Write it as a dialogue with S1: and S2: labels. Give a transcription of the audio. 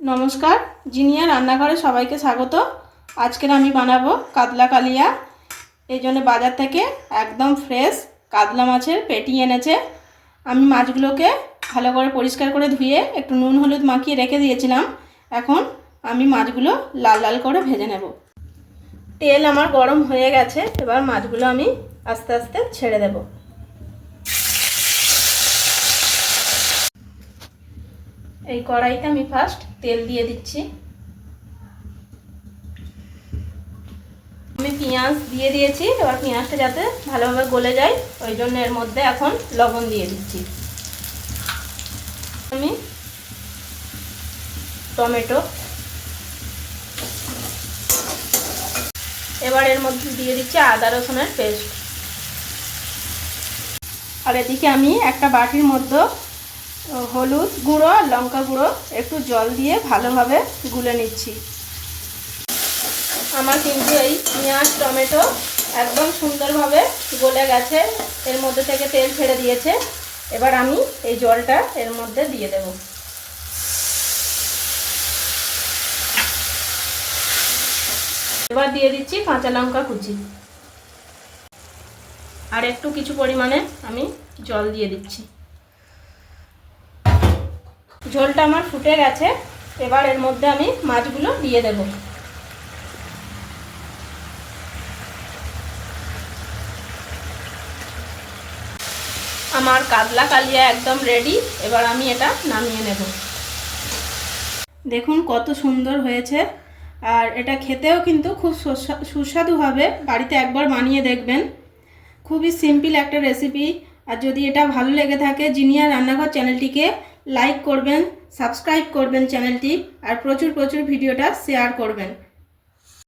S1: নমস্কার, জিনিয়া রান্নাঘরে সবাইকে স্বাগত। আজকের আমি বানাবো কাতলা কালিয়া। এই জন্য বাজার থেকে একদম ফ্রেশ কাতলা মাছের পেটি এনেছে। আমি মাছগুলোকে ভালো করে পরিষ্কার করে ধুয়ে একটু নুন হলুদ মাখিয়ে রেখে দিয়েছিলাম। এখন আমি মাছগুলো লাল লাল করে ভেজে নেব। তেল আমার গরম হয়ে গেছে, এবার মাছগুলো আমি আস্তে আস্তে ছেড়ে দেব। এই কড়াইতে আমি ফার্স্ট তেল দিয়ে দিচ্ছি। আমি পেঁয়াজ দিয়ে দিয়েছি, এবার পেঁয়াজটা যাতে ভালোভাবে গলে যায় ওই জন্য এর মধ্যে এখন লবণ দিয়ে দিচ্ছি। আমি টমেটো, এবার এর মধ্যে দিয়ে দিচ্ছি আদা রসুনের পেস্ট। আর এদিকে আমি একটা বাটির মধ্যে হলুদ গুঁড়ো আর লঙ্কা গুঁড়ো একটু জল দিয়ে ভালোভাবে গুলে নিচ্ছি। আমার কিন্তু এই পেঁয়াজ টমেটো একদম সুন্দরভাবে গলে গেছে, এর মধ্যে থেকে তেল ছেড়ে দিয়েছে। এবার আমি এই জলটা এর মধ্যে দিয়ে দেব। এবার দিয়ে দিচ্ছি কাঁচা লঙ্কা কুচি আর একটু কিছু পরিমাণে আমি জল দিয়ে দিচ্ছি। ঝোলটা আমার ফুটে গেছে, এবার এর মধ্যে আমি মাছগুলো দিয়ে দেব। আমার কাতলা কালিয়া একদম রেডি, এবার আমি এটা নামিয়ে নেব। দেখুন কত সুন্দর হয়েছে, আর এটা খেতেও কিন্তু খুব সুস্বাদু হবে। বাড়িতে একবার বানিয়ে দেখবেন, খুবই সিম্পল একটা রেসিপি। আর যদি এটা ভালো লেগে থাকে জিনিয়া রান্নাঘর চ্যানেলটিকে লাইক করবেন, সাবস্ক্রাইব করবেন চ্যানেলটি, আর প্রচুর ভিডিওটা শেয়ার করবেন।